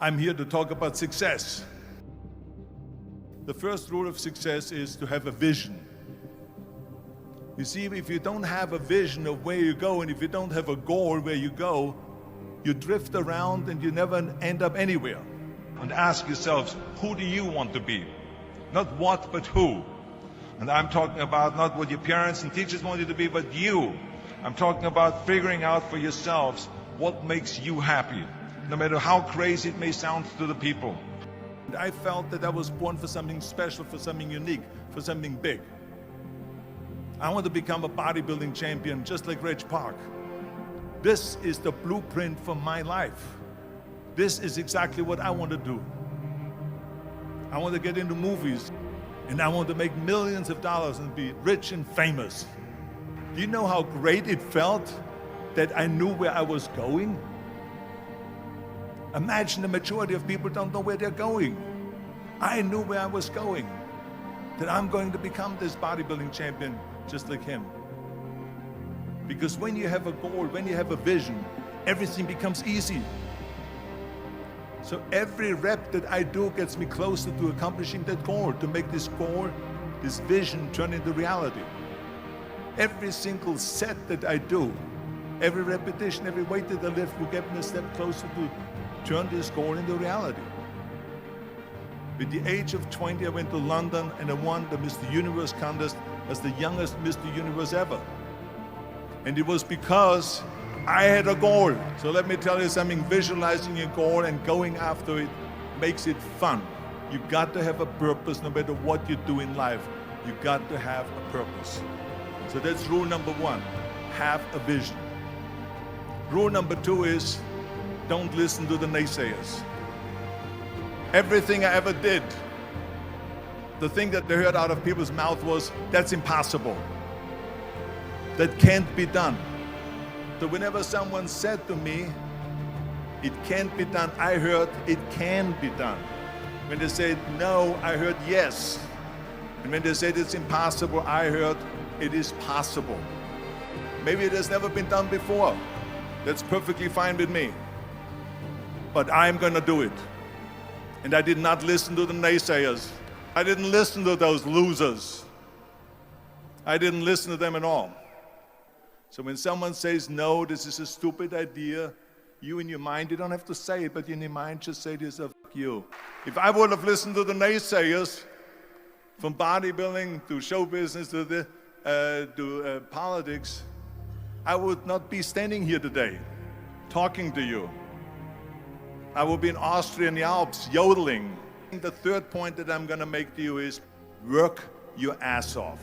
I'm here to talk about success. The first rule of success is to have a vision. You see, if you don't have a vision of where you go, and if you don't have a goal where you go, you drift around and you never end up anywhere. And ask yourselves, who do you want to be? Not what, but who. And I'm talking about not what your parents and teachers want you to be, but you. I'm talking about figuring out for yourselves what makes you happy, no matter how crazy it may sound to the people. And I felt that I was born for something special, for something unique, for something big. I want to become a bodybuilding champion, just like Reg Park. This is the blueprint for my life. This is exactly what I want to do. I want to get into movies, and I want to make millions of dollars and be rich and famous. Do you know how great it felt that I knew where I was going? Imagine the majority of people don't know where they're going. I knew where I was going, that I'm going to become this bodybuilding champion just like him. Because when you have a goal, when you have a vision, everything becomes easy. So every rep that I do gets me closer to accomplishing that goal, to make this goal, this vision turn into reality. Every single set that I do, every repetition, every weight that I lift will get me a step closer to turn this goal into reality. At the age of 20, I went to London and I won the Mr. Universe contest as the youngest Mr. Universe ever. And it was because I had a goal. So let me tell you something, visualizing a goal and going after it makes it fun. You got to have a purpose no matter what you do in life. You got to have a purpose. So that's rule number one, have a vision. Rule number two is, don't listen to the naysayers. Everything I ever did, the thing that they heard out of people's mouth was, that's impossible. That can't be done. So whenever someone said to me, it can't be done, I heard, it can be done. When they said no, I heard yes. And when they said it's impossible, I heard it is possible. Maybe it has never been done before. That's perfectly fine with me. But I'm gonna do it. And I did not listen to the naysayers. I didn't listen to those losers. I didn't listen to them at all. So when someone says, no, this is a stupid idea, you in your mind, you don't have to say it, but in your mind just say to yourself, fuck you. If I would have listened to the naysayers, from bodybuilding to show business to politics, I would not be standing here today, talking to you. I would be in Austria in the Alps, yodeling. The third point that I'm gonna make to you is, work your ass off.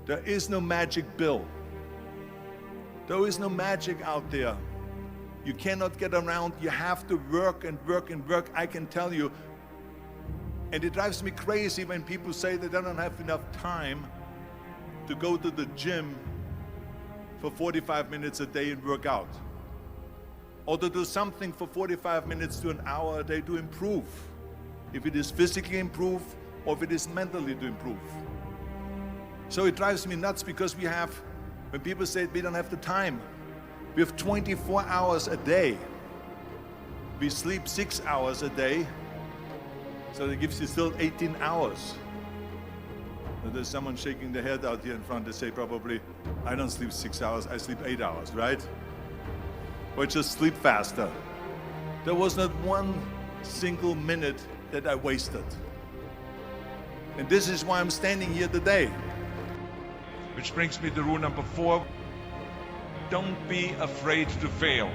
There is no magic pill. There is no magic out there. You cannot get around. You have to work and work and work, I can tell you. And it drives me crazy when people say they don't have enough time to go to the gym for 45 minutes a day and work out. Or to do something for 45 minutes to an hour a day to improve. If it is physically improve or if it is mentally to improve. So it drives me nuts because when people say we don't have the time, we have 24 hours a day. We sleep 6 hours a day, so that gives you still 18 hours. And there's someone shaking their head out here in front. They say probably, I don't sleep 6 hours, I sleep 8 hours, right? Or just sleep faster. There was not one single minute that I wasted. And this is why I'm standing here today. Which brings me to rule number 4. Don't be afraid to fail.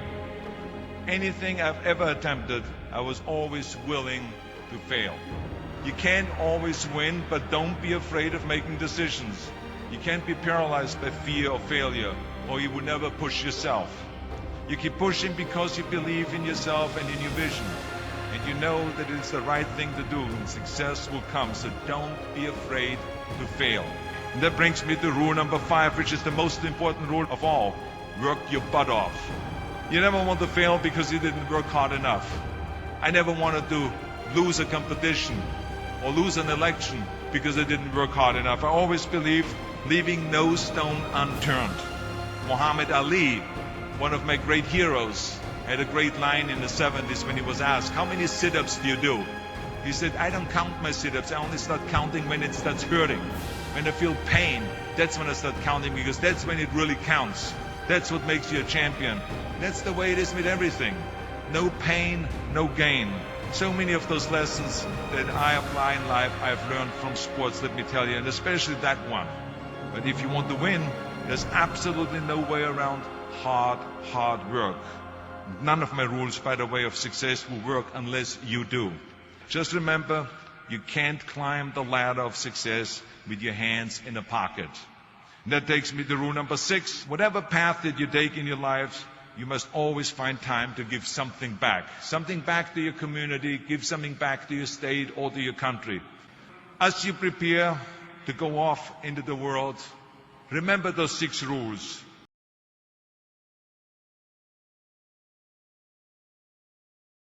Anything I've ever attempted, I was always willing to fail. You can't always win, but don't be afraid of making decisions. You can't be paralyzed by fear of failure, or you will never push yourself. You keep pushing because you believe in yourself and in your vision. And you know that it's the right thing to do, and success will come. So don't be afraid to fail. And that brings me to rule number 5, which is the most important rule of all. Work your butt off. You never want to fail because you didn't work hard enough. I never wanted to lose a competition or lose an election because I didn't work hard enough. I always believed leaving no stone unturned. Muhammad Ali, one of my great heroes, Had a great line in the 70s when he was asked, how many sit-ups do you do? He said, I don't count my sit-ups. I only start counting when it starts hurting. When I feel pain, that's when I start counting, because that's when it really counts. That's what makes you a champion. That's the way it is with everything. No pain, no gain. So many of those lessons that I apply in life, I've learned from sports, let me tell you, and especially that one. But if you want to win, there's absolutely no way around hard work. None of my rules, by the way, of success will work unless you do. Just remember, you can't climb the ladder of success with your hands in a pocket. And that takes me to rule number 6. Whatever path that you take in your lives, you must always find time to give something back. Something back to your community, give something back to your state or to your country. As you prepare to go off into the world, remember those 6 rules.